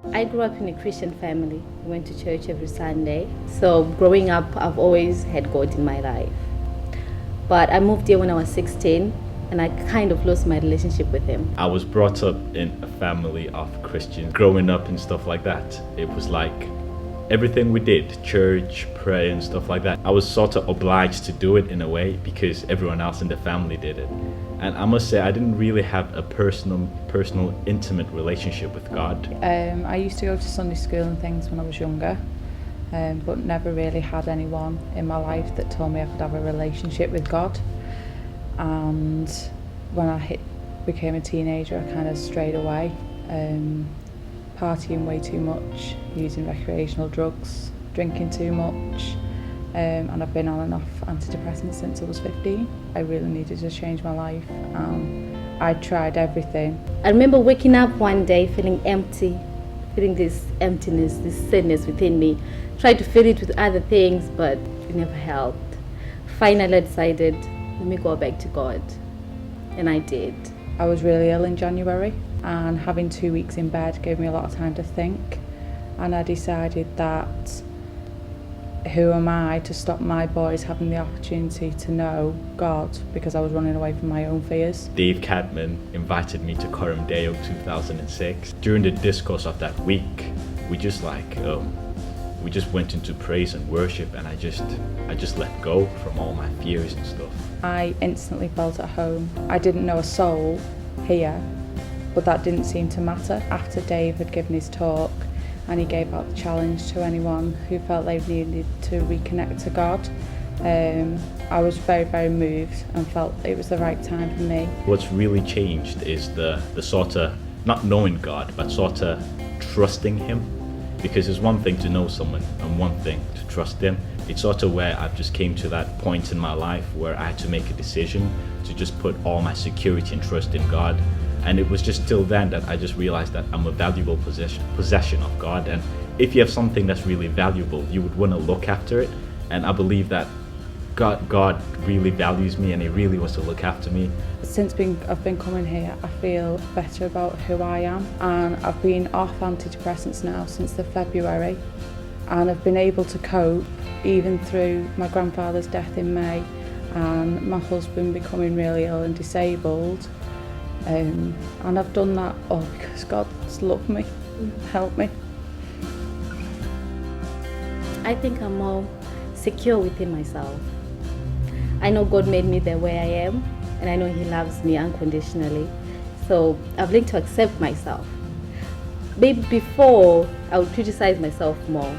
I grew up in a Christian family. We went to church every Sunday. So growing up, I've always had God in my life. But I moved here when I was 16 and I kind of lost my relationship with him. I was brought up in a family of Christians. Growing up and stuff like that, it was like everything we did, church, prayer and stuff like that, I was sort of obliged to do it in a way because everyone else in the family did it. And I must say, I didn't really have a personal, intimate relationship with God. I used to go to Sunday school and things when I was younger, but never really had anyone in my life that told me I could have a relationship with God. And when I became a teenager, I kind of strayed away, partying way too much, using recreational drugs, drinking too much. And I've been on and off antidepressants since I was 15. I really needed to change my life. I tried everything. I remember waking up one day feeling empty, feeling this emptiness, this sadness within me. Tried to fill it with other things, but it never helped. Finally, I decided, let me go back to God. And I did. I was really ill in January, and having 2 weeks in bed gave me a lot of time to think. And I decided that who am I to stop my boys having the opportunity to know God, because I was running away from my own fears. Dave Cadman invited me to Coram Deo 2006. During the discourse of that week, we just went into praise and worship, and I just let go from all my fears and stuff. I instantly felt at home. I didn't know a soul here, but that didn't seem to matter. After Dave had given his talk, and he gave out the challenge to anyone who felt they needed to reconnect to God, I was very, very moved and felt it was the right time for me. What's really changed is the sort of, not knowing God, but sort of trusting Him. Because it's one thing to know someone and one thing to trust them. It's sort of where I've just came to that point in my life where I had to make a decision to just put all my security and trust in God. And it was just till then that I just realized that I'm a valuable possession of God. And if you have something that's really valuable, you would want to look after it. And I believe that God really values me and He really wants to look after me. Since I've been coming here, I feel better about who I am, and I've been off antidepressants now since the February, and I've been able to cope even through my grandfather's death in May and my husband becoming really ill and disabled. And I've done that all because God's loved me, helped me. I think I'm more secure within myself. I know God made me the way I am, and I know He loves me unconditionally. So I've learned to accept myself. Maybe before I would criticize myself more,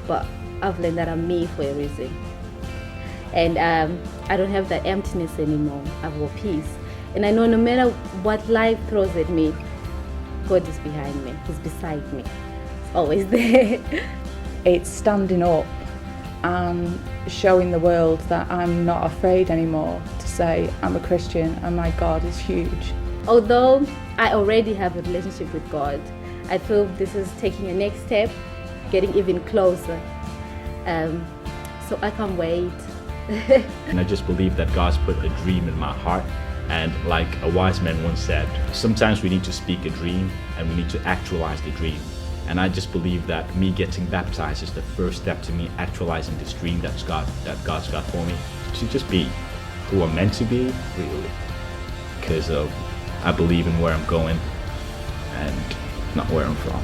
but I've learned that I'm me for a reason. And I don't have that emptiness anymore. I've got peace. And I know no matter what life throws at me, God is behind me. He's beside me. He's always there. It's standing up and showing the world that I'm not afraid anymore to say I'm a Christian and my God is huge. Although I already have a relationship with God, I feel this is taking a next step, getting even closer. So I can't wait. And I just believe that God's put a dream in my heart. And like a wise man once said, sometimes we need to speak a dream and we need to actualize the dream. And I just believe that me getting baptized is the first step to me actualizing this dream that God's got for me, to just be who I'm meant to be, really. Because I believe in where I'm going and not where I'm from.